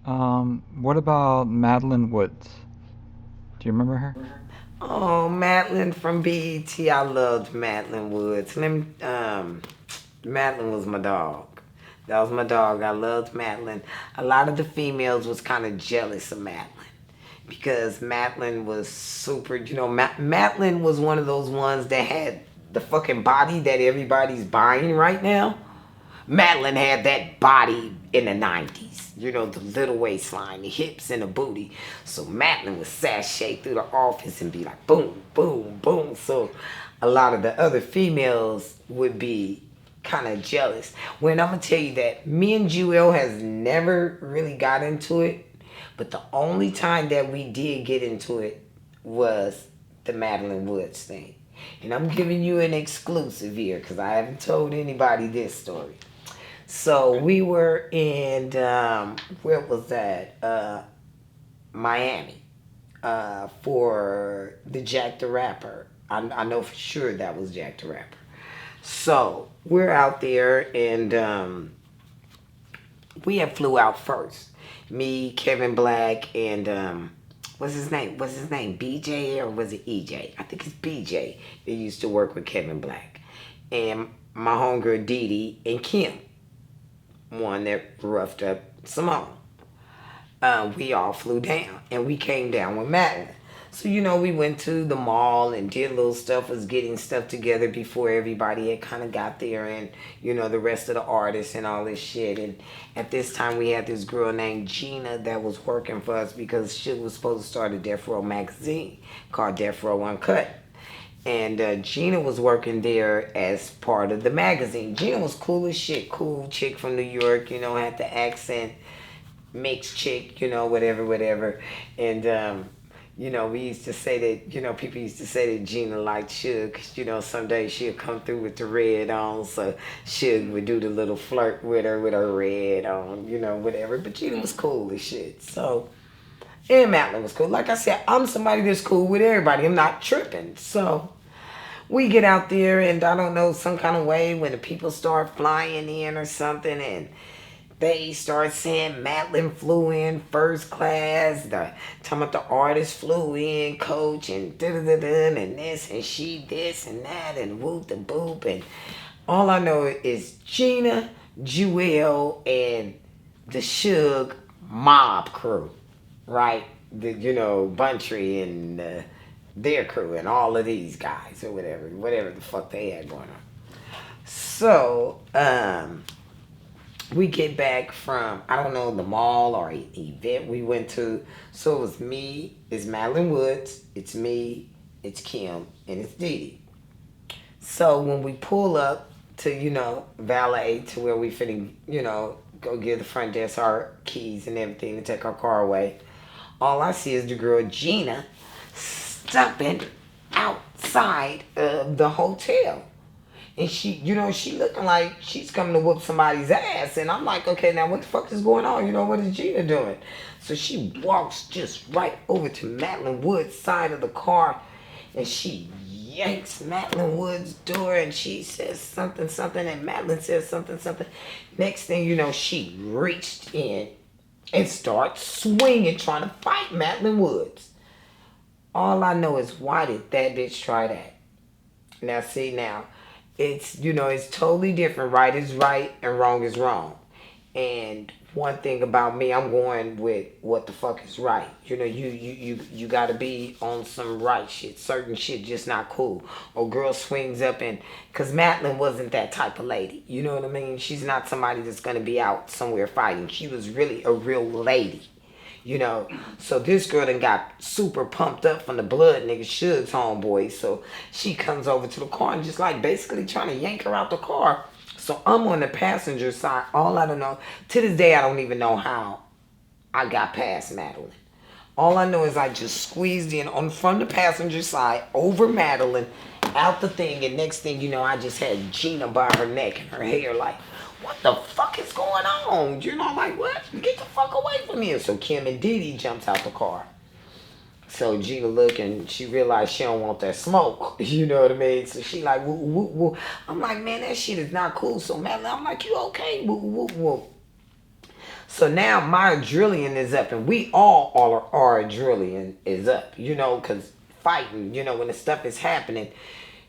What about Madeline Woods? Do you remember her? Oh, Madeline from BET. I loved Madeline Woods. Madeline was my dog. That was my dog. I loved Madeline. A lot of the females was kind of jealous of Madeline because Madeline was super. Madeline was one of those ones that had the fucking body that everybody's buying right now. Madeline had that body in the 90s. The little waistline, the hips, and the booty. So Madeline would sashay through the office and be like, boom, boom, boom. So a lot of the other females would be kind of jealous. When I'm going to tell you that me and Jewell has never really got into it. But the only time that we did get into it was the Madeline Woods thing. And I'm giving you an exclusive here because I haven't told anybody this story. So we were in where was that? Miami, for the Jack the Rapper. I know for sure that was Jack the Rapper. So we're out there, and we had flew out first. Me, Kevin Black, and what's his name? What's his name? BJ or was it EJ? I think it's BJ. They used to work with Kevin Black, and my homegirl Dee Dee and Kim, one that roughed up Simone. We all flew down, and we came down with Madeline. So, we went to the mall and did little stuff, was getting stuff together before everybody had kind of got there, and, the rest of the artists and all this shit. And at this time, we had this girl named Gina that was working for us because she was supposed to start a Death Row magazine called Death Row Uncut. And Gina was working there as part of the magazine. Gina was cool as shit. Cool chick from New York, had the accent. Mixed chick, whatever, whatever. And, we used to say that, people used to say that Gina liked Suge. 'Cause, some days she'd come through with the red on. So Suge would do the little flirt with her red on, whatever. But Gina was cool as shit. So, and Madeline was cool. Like I said, I'm somebody that's cool with everybody. I'm not tripping. So we get out there, and I don't know, some kind of way when the people start flying in or something, and they start saying Madeline flew in first class, talking about the artist flew in, coach, and da-da-da-da, and this, and she this, and that, and whoop the boop, and all I know is Gina, Jewell, and the Suge mob crew, right? Buntry and their crew, and all of these guys, or whatever the fuck they had going on. So, we get back from, I don't know, the mall or event we went to. So it was me, it's Madeline Woods, it's me, it's Kim, and it's Dee Dee. So when we pull up to, valet to where we finna, go give the front desk our keys and everything to take our car away, all I see is the girl Gina stopping outside of the hotel. And she looking like she's coming to whoop somebody's ass. And I'm like, okay, now what the fuck is going on? What is Gina doing? So she walks just right over to Madeline Woods' side of the car. And she yanks Madeline Woods' door. And she says something, something. And Madeline says something, something. Next thing you know, she reached in and starts swinging, trying to fight Madeline Woods. All I know is, why did that bitch try that? Now, see, now, it's totally different. Right is right and wrong is wrong. And one thing about me, I'm going with what the fuck is right. You gotta be on some right shit. Certain shit just not cool. Or girl swings up and, cause Madeline wasn't that type of lady. You know what I mean? She's not somebody that's gonna be out somewhere fighting. She was really a real lady. So this girl done got super pumped up from the blood nigga Suge's homeboy. So she comes over to the car and just like basically trying to yank her out the car. So I'm on the passenger side. All I don't know, to this day I don't even know how I got past Madeline. All I know is I just squeezed in from the passenger side over Madeline, out the thing, and next thing you know, I just had Gina by her neck and her hair like, what the fuck is going on? I'm like, what? Get the fuck away from here. So Kim and Dee Dee jumps out the car. So Gina look and she realized she don't want that smoke. You know what I mean? So she like, woo, woo, woo. I'm like, man, that shit is not cool. So Madeline, I'm like, you okay? Woo, woo, woo. So now my adrenaline is up, and we all our adrenaline is up, you know, because fighting, you know, when the stuff is happening,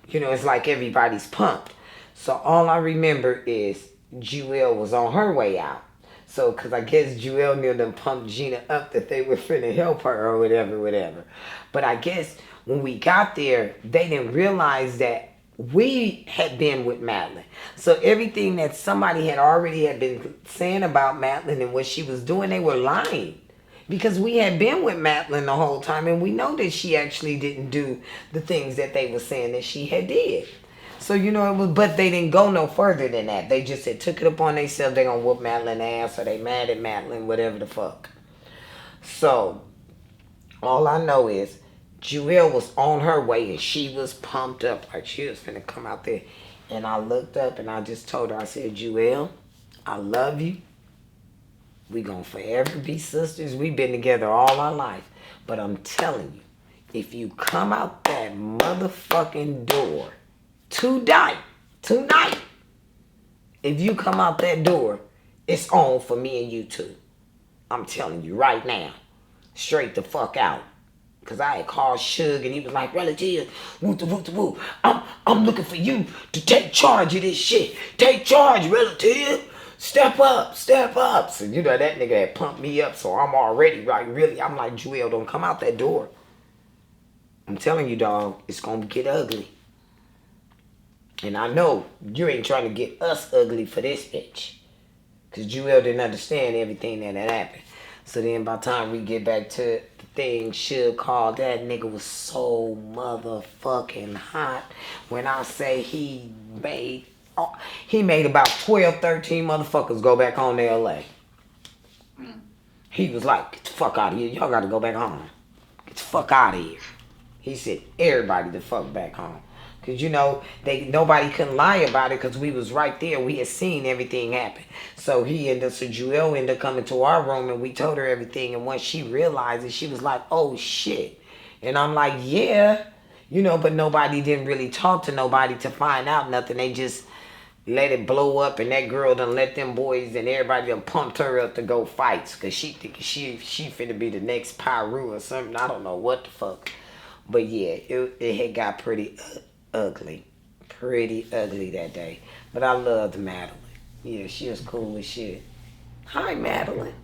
you know, it's like everybody's pumped. So all I remember is Jewell was on her way out. So, because I guess Jewell knew them pumped Gina up that they were finna help her or whatever, whatever. But I guess when we got there, they didn't realize that we had been with Madeline. So everything that somebody had been saying about Madeline and what she was doing, they were lying. Because we had been with Madeline the whole time, and we know that she actually didn't do the things that they were saying that she had did. So, you know, it was, but they didn't go no further than that. They just said, took it upon themselves, they gonna whoop Madeline ass, or they mad at Madeline, whatever the fuck. So, all I know is, Jewell was on her way, and she was pumped up, like she was finna come out there. And I looked up, and I just told her, I said, Jewell, I love you. We gonna forever be sisters. We've been together all our life. But I'm telling you, if you come out that motherfucking door tonight, if you come out that door, it's on for me and you too. I'm telling you right now. Straight the fuck out. Cause I had called Suge and he was like, relative, woo. I'm looking for you to take charge of this shit. Take charge, relative. Step up. So you know that nigga had pumped me up, so I'm already like really. I'm like, Jewell, don't come out that door. I'm telling you, dog, it's gonna get ugly. And I know you ain't trying to get us ugly for this bitch. Cause Jewell didn't understand everything that had happened. So then by the time we get back to the thing, Suge called, that nigga was so motherfucking hot. When I say he made about 12, 13 motherfuckers go back home to LA. He was like, get the fuck out of here. Y'all gotta go back home. Get the fuck out of here. He said, everybody the fuck back home. Cause you know, nobody couldn't lie about it because we was right there. We had seen everything happen. So Jewell ended up coming to our room and we told her everything. And once she realized it, she was like, oh shit. And I'm like, yeah. You know, but nobody didn't really talk to nobody to find out nothing. They just let it blow up, and that girl done let them boys and everybody done pumped her up to go fights. Cause she think she finna be the next Pyru or something. I don't know what the fuck. But yeah, it had got pretty ugly. Pretty ugly that day. But I loved Madeline. Yeah, she was cool as shit. Hi, Madeline.